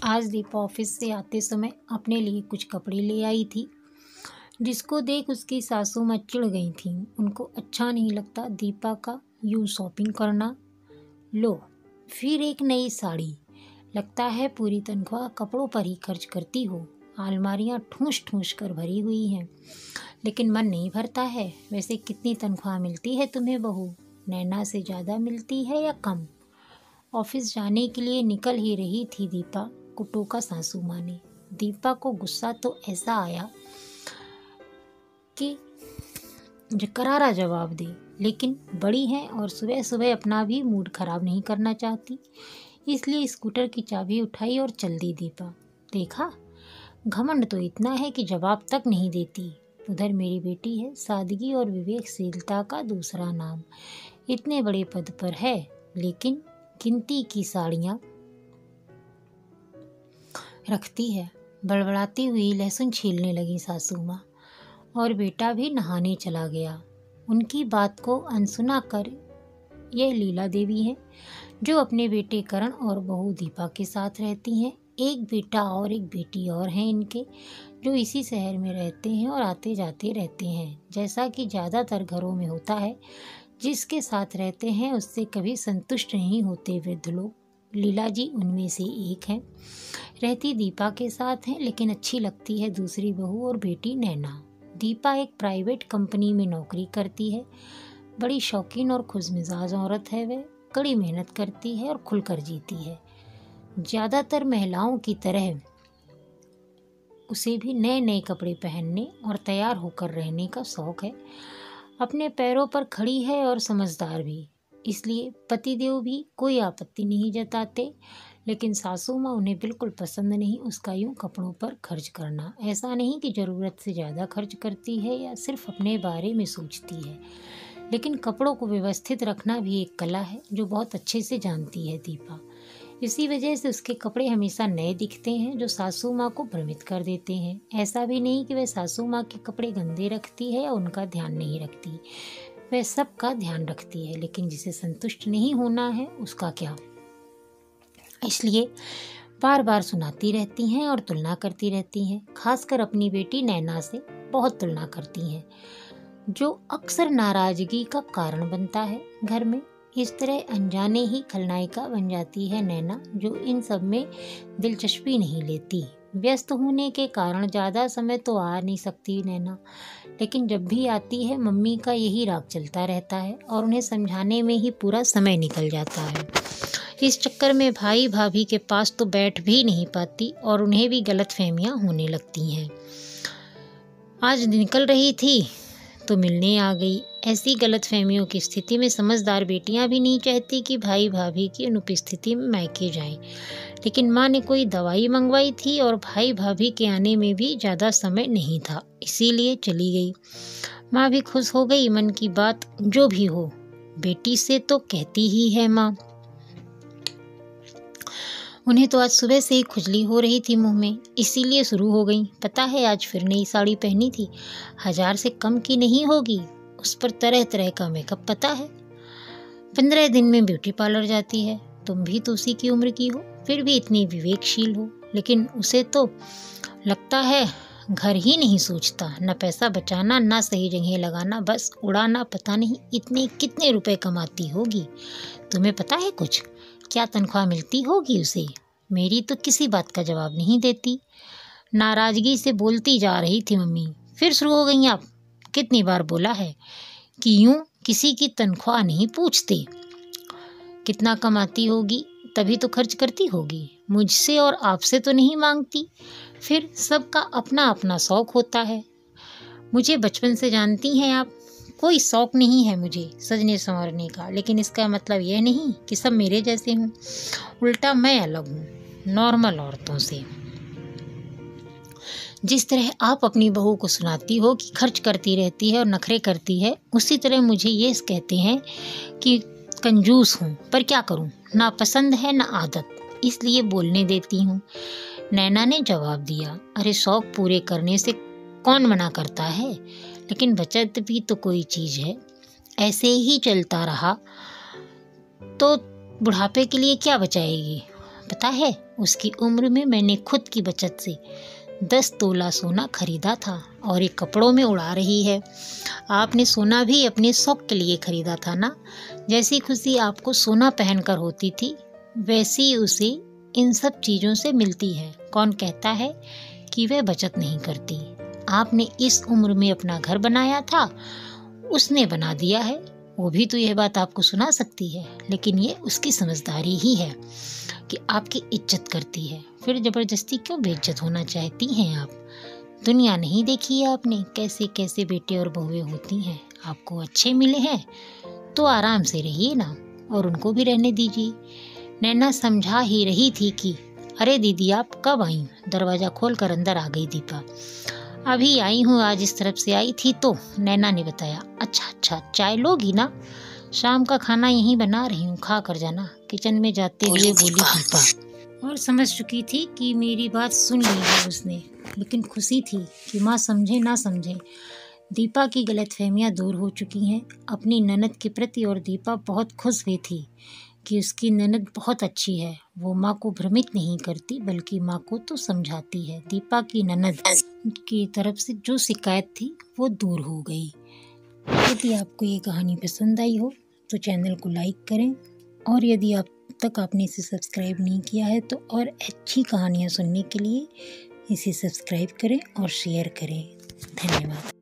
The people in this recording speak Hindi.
आज दीपा ऑफिस से आते समय अपने लिए कुछ कपड़े ले आई थी, जिसको देख उसकी सासू माँ चिढ़ गई थी। उनको अच्छा नहीं लगता दीपा का यूँ शॉपिंग करना। लो, फिर एक नई साड़ी। लगता है पूरी तनख्वाह कपड़ों पर ही खर्च करती हो। अलमारियाँ ठूंस ठूंस कर भरी हुई हैं, लेकिन मन नहीं भरता है। वैसे कितनी तनख्वाह मिलती है तुम्हें बहू? नैना से ज़्यादा मिलती है या कम? ऑफिस जाने के लिए निकल ही रही थी दीपा को टोका सासू माँ ने। दीपा को गुस्सा तो ऐसा आया कि जो करारा जवाब दे, लेकिन बड़ी है और सुबह सुबह अपना भी मूड खराब नहीं करना चाहती, इसलिए स्कूटर की चाबी उठाई और चल दी दीपा। देखा, घमंड तो इतना है कि जवाब तक नहीं देती। उधर मेरी बेटी है, सादगी और विवेकशीलता का दूसरा नाम। इतने बड़े पद पर है, लेकिन गिनती की साड़ियाँ रखती है। बड़बड़ाती हुई लहसुन छीलने लगी सासू माँ, और बेटा भी नहाने चला गया। उनकी बात को अनसुना कर यह लीला देवी है, जो अपने बेटे करण और बहू दीपा के साथ रहती हैं। एक बेटा और एक बेटी और हैं इनके, जो इसी शहर में रहते हैं और आते जाते रहते हैं, जैसा कि ज़्यादातर घरों में होता है। जिसके साथ रहते हैं उससे कभी संतुष्ट नहीं होते वृद्ध लोग। लीला जी उनमें से एक हैं। रहती दीपा के साथ हैं, लेकिन अच्छी लगती है दूसरी बहू और बेटी नैना। दीपा एक प्राइवेट कंपनी में नौकरी करती है। बड़ी शौकीन और खुशमिजाज औरत है। वह कड़ी मेहनत करती है और खुलकर जीती है। ज़्यादातर महिलाओं की तरह उसे भी नए नए कपड़े पहनने और तैयार होकर रहने का शौक है। अपने पैरों पर खड़ी है और समझदार भी, इसलिए पतिदेव भी कोई आपत्ति नहीं जताते। लेकिन सासू माँ उन्हें बिल्कुल पसंद नहीं उसका यूँ कपड़ों पर खर्च करना। ऐसा नहीं कि ज़रूरत से ज़्यादा खर्च करती है या सिर्फ अपने बारे में सोचती है, लेकिन कपड़ों को व्यवस्थित रखना भी एक कला है जो बहुत अच्छे से जानती है दीपा। इसी वजह से उसके कपड़े हमेशा नए दिखते हैं, जो सासू माँ को भ्रमित कर देते हैं। ऐसा भी नहीं कि वह सासू माँ के कपड़े गंदे रखती है या उनका ध्यान नहीं रखती। वह सबका ध्यान रखती है, लेकिन जिसे संतुष्ट नहीं होना है उसका क्या। इसलिए बार बार सुनाती रहती हैं और तुलना करती रहती हैं। खासकर अपनी बेटी नैना से बहुत तुलना करती हैं, जो अक्सर नाराजगी का कारण बनता है घर में। इस तरह अनजाने ही खलनायिका बन जाती है नैना, जो इन सब में दिलचस्पी नहीं लेती। व्यस्त होने के कारण ज़्यादा समय तो आ नहीं सकती नैना, लेकिन जब भी आती है मम्मी का यही राग चलता रहता है और उन्हें समझाने में ही पूरा समय निकल जाता है। इस चक्कर में भाई भाभी के पास तो बैठ भी नहीं पाती और उन्हें भी गलतफहमियां होने लगती हैं। आज निकल रही थी तो मिलने आ गई। ऐसी गलतफहमियों की स्थिति में समझदार बेटियां भी नहीं चाहती कि भाई भाभी की अनुपस्थिति में मायके जाएं। लेकिन माँ ने कोई दवाई मंगवाई थी और भाई भाभी के आने में भी ज़्यादा समय नहीं था, इसीलिए चली गई। माँ भी खुश हो गई। मन की बात जो भी हो, बेटी से तो कहती ही है माँ। उन्हें तो आज सुबह से ही खुजली हो रही थी मुंह में, इसीलिए शुरू हो गई। पता है आज फिर नई साड़ी पहनी थी, 1000 से कम की नहीं होगी। उस पर तरह तरह का मेकअप, पता है। 15 दिन में ब्यूटी पार्लर जाती है। तुम भी तो उसी की उम्र की हो, फिर भी इतनी विवेकशील हो। लेकिन उसे तो लगता है घर ही नहीं सोचता, न पैसा बचाना न सही जगह लगाना, बस उड़ाना। पता नहीं इतने कितने रुपए कमाती होगी। तुम्हें पता है कुछ, क्या तनख्वाह मिलती होगी उसे? मेरी तो किसी बात का जवाब नहीं देती। नाराजगी से बोलती जा रही थी मम्मी। फिर शुरू हो गई आप? कितनी बार बोला है कि यूँ किसी की तनख्वाह नहीं पूछते। कितना कमाती होगी तभी तो खर्च करती होगी। मुझसे और आपसे तो नहीं मांगती। फिर सबका अपना अपना शौक होता है। मुझे बचपन से जानती हैं आप, कोई शौक नहीं है मुझे सजने संवरने का। लेकिन इसका मतलब यह नहीं कि सब मेरे जैसे हों। उल्टा मैं अलग हूँ नॉर्मल औरतों से। जिस तरह आप अपनी बहू को सुनाती हो कि खर्च करती रहती है और नखरे करती है, उसी तरह मुझे ये कहते हैं कि कंजूस हूँ। पर क्या करूँ, ना पसंद है ना आदत, इसलिए बोलने देती हूँ। नैना ने जवाब दिया, अरे शौक पूरे करने से कौन मना करता है, लेकिन बचत भी तो कोई चीज़ है। ऐसे ही चलता रहा तो बुढ़ापे के लिए क्या बचाएगी? पता है, उसकी उम्र में मैंने खुद की बचत से 10 तोला सोना खरीदा था और ये कपड़ों में उड़ा रही है। आपने सोना भी अपने शौक के लिए खरीदा था ना। जैसी खुशी आपको सोना पहनकर होती थी, वैसी उसे इन सब चीज़ों से मिलती है। कौन कहता है कि वह बचत नहीं करती। आपने इस उम्र में अपना घर बनाया था, उसने बना दिया है। वो भी तो यह बात आपको सुना सकती है, लेकिन ये उसकी समझदारी ही है कि आपकी इज्जत करती है। फिर ज़बरदस्ती क्यों बेइज्जत होना चाहती हैं आप? दुनिया नहीं देखी है आपने, कैसे कैसे बेटे और बहुएं होती हैं। आपको अच्छे मिले हैं तो आराम से रहिए ना, और उनको भी रहने दीजिए। नैना समझा ही रही थी कि अरे दीदी, आप कब आई? दरवाज़ा खोल कर अंदर आ गई दीपा। अभी आई हूँ, आज इस तरफ से आई थी तो। नैना ने बताया। अच्छा, चाय लोगी ना? शाम का खाना यहीं बना रही हूँ, खा कर जाना, किचन में जाते हुए बोली दीपा। और समझ चुकी थी कि मेरी बात सुन ली है उसने, लेकिन खुशी थी कि माँ समझे ना समझे। दीपा की गलतफहमियाँ दूर हो चुकी हैं अपनी ननद के प्रति, और दीपा बहुत खुश हुई थी कि उसकी ननद बहुत अच्छी है। वो माँ को भ्रमित नहीं करती, बल्कि माँ को तो समझाती है। दीपा की ननद की तरफ से जो शिकायत थी वो दूर हो गई। यदि आपको ये कहानी पसंद आई हो तो चैनल को लाइक करें, और यदि आप तक आपने इसे सब्सक्राइब नहीं किया है तो और अच्छी कहानियाँ सुनने के लिए इसे सब्सक्राइब करें और शेयर करें। धन्यवाद।